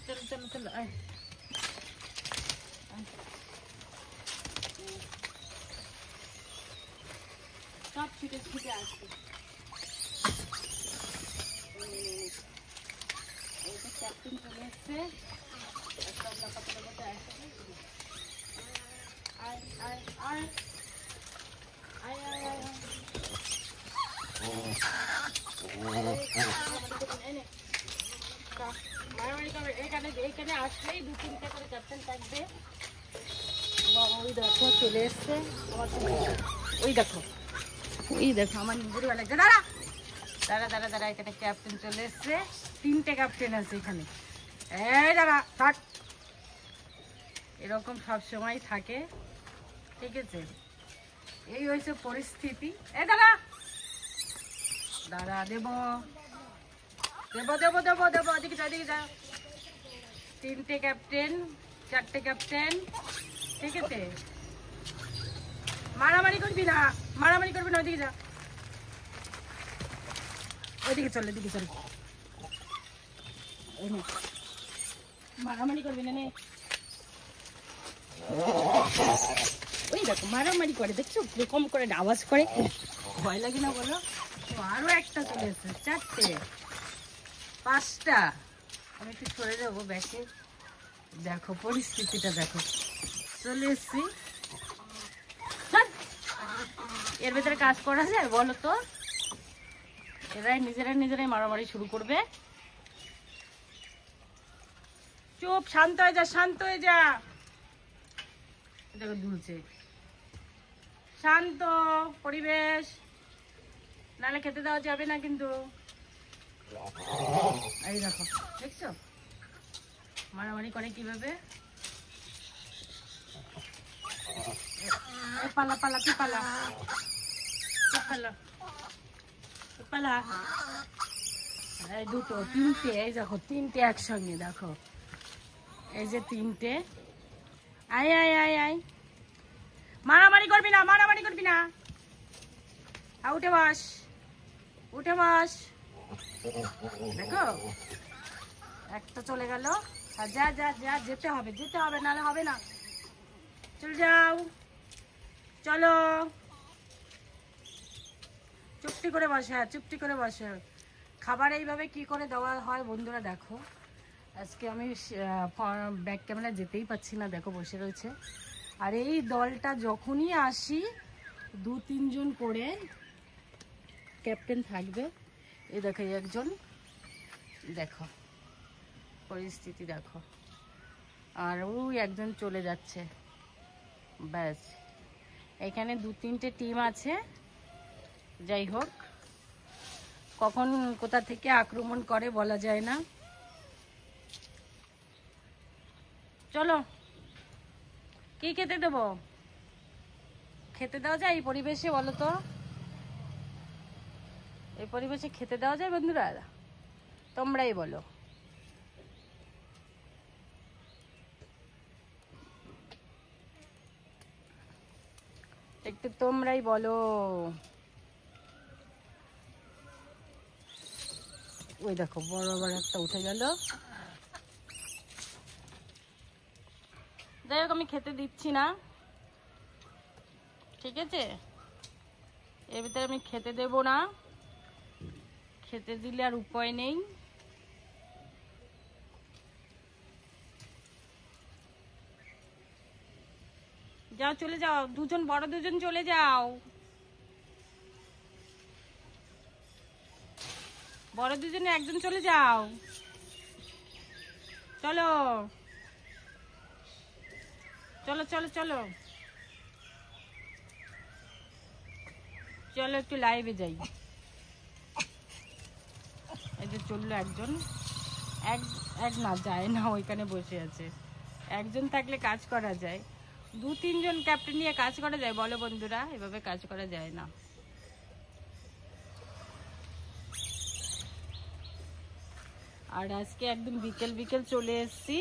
চলো চলো চলো সব ছুটে ছুটে আসবে। ক্যাপ্টেন চলে এসছে। এখানে আসলেই 2-3টে করে ক্যাপ্টেন থাকবে। বাবা ওই দেখো চলে এসছে। ওই দেখো আমার নিজের বেলা দাঁড়া দাঁড়া দাঁড়া দাঁড়া এখানে ক্যাপ্টেন চলে এসছে। 3টে ক্যাপ্টেন আছে এখানে। এই দাঁড়া থাক, এরকম সব সময় থাকে, ঠিক আছে? এই হয়েছে পরিস্থিতি। এই দাঁড়া দাঁড়া দেবো দেবো দেবো দেবো দেবো ওদিকে যা ওদিকে যা। 3টে ক্যাপ্টেন 4টে ক্যাপ্টেন, ঠিক আছে? মারামারি করবি না, মারামারি করবি না, ওইদিকে যা, ওইদিকে চল, ওইদিকে চল, মারামারি করবি না নে। ওই দেখো মারামারি করে, দেখছো কিরকম করে আওয়াজ করে, ভয় লাগে না বলো? আরো একটা চলে এসছে, 4টে 5টা। আমি একটু সরে যাবো ব্যাকে। দেখো পরিস্থিতিটা দেখো, চলে এসছি। এর ভেতরে কাজ করা যায় বলো তো? এরাই নিজেরাই মারামারি শুরু করবে। চুপ, শান্ত হয়ে যা, শান্ত হয়ে যা। দেখো দুলছে, শান্ত পরিবেশ, নাহলে খেতে দেওয়া যাবে না কিন্তু। এই দেখো দেখছো মারামারি করে কিভাবে। পালা পালা তুই পালা পালা পালা। এই 2টো 3টে, এই দেখো 3টে একসঙ্গে, দেখো এই যে 3টে। আয় আয় আয় আয়, মারামারি করবি না, মারামারি করবি না। উঠে বস, উঠে বস। দেখো একটা চলে গেল। যা যা যা, যেতে হবে, যেতে হবে, নাহলে হবে না। চলে যাও, চলো চুপটি করে বসে, হ্যাঁ চুপটি করে বসে। খাবার এইভাবে কি করে দেওয়া হয় বন্ধুরা দেখো। আজকে আমি ব্যাক ক্যামেরা যেতেই পাচ্ছি না, দেখো বসে রয়েছে। আর এই দলটা যখনই আসি 2-3 জন করে ক্যাপ্টেন থাকবে। এই দেখো একজন, দেখো পরিস্থিতি দেখো। আর ওই একজন চলে যাচ্ছে, ব্যাস। এখানে 2-3টে টিম আছে। যাই হোক, কখন কোথা থেকে আক্রমণ করে বলা যায় না। চলো কি খেতে দেবো? খেতে দেওয়া যায় এই পরিবেশে বলো তো? এই পরিবেশে খেতে দেওয়া যায় বন্ধুরা? তোমরাই বলো। একটু তোমরাই বলো। ওই দেখো বড় বড় একটা উঠে গেল। যাই হোক আমি খেতে দিচ্ছি না, ঠিক আছে? এর ভিতরে আমি খেতে দেব না, খেতে দিলে আর উপায় নেই। যাও চলে যাও, বড় দুজন চলে যাও, বড় দুজনে একজন চলে যাও। চলো চলো চলো চলো চলো একটু লাইভে যাই। এই যে চললো একজন, এক না যায় না, ওইখানে বসে আছে। একজন থাকলে কাজ করা যায়, 2-3 জন ক্যাপ্টেন নিয়ে কাজ করা যায় বলো বন্ধুরা? এভাবে কাজ করা যায় না। আর আজকে একদম বিকেল বিকেল চলে এসেছি।